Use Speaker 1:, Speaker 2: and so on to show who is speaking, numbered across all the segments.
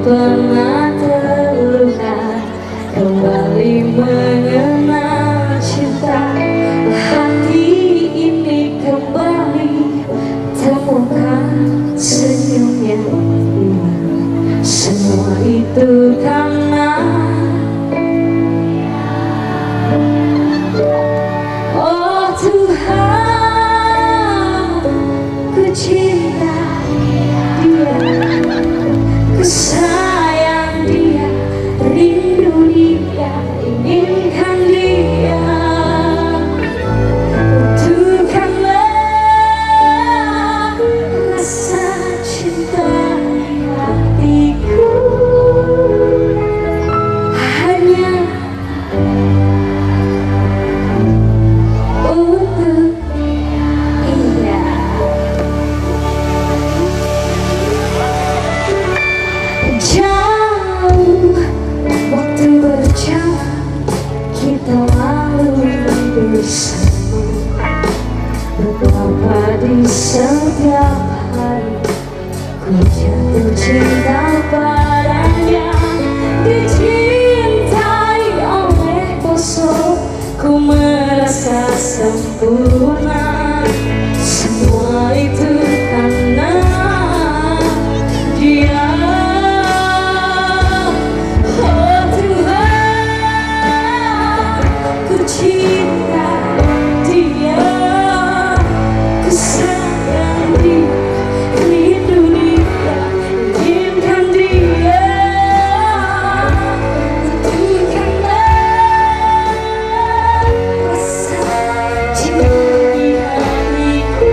Speaker 1: pernah terluka, kembali mengenal cinta. Hati ini kembali temukan senyumnya. Semua itu karena oh Tuhan, ku cinta dia, ku sayang dia, rindu dia, inginkan dia. Butuhkanlah rasa cinta di hatiku, hanya untuk ia. Jauh waktu berjalan, kita lalui bersama. Betapa di setiap hari ku jatuh cinta padanya. Dicintai oleh sosok, ku merasa sempurna. Semua itu karena dia. Oh Tuhan, ku cinta dia, ku sayang dia, rindu dia, inginkan dia. Butuhkanlah rasa cinta di hatiku,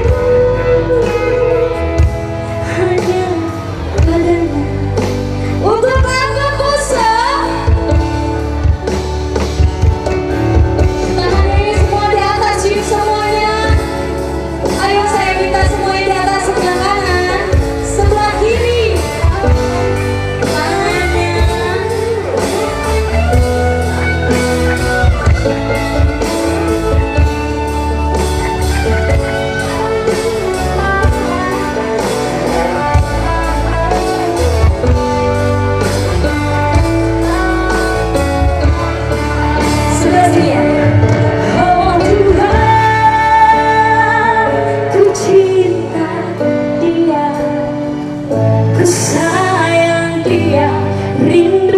Speaker 1: hanya padanya. Untuk aku bosan. Tangan ini semua di atas, cium semuanya. Ayo saya minta semuanya di atas, sebelah kanan, sebelah kiri. Tangannya. Sebelah sini ya. Oh Tuhan, ku cinta dia, ku sayang dia, rindu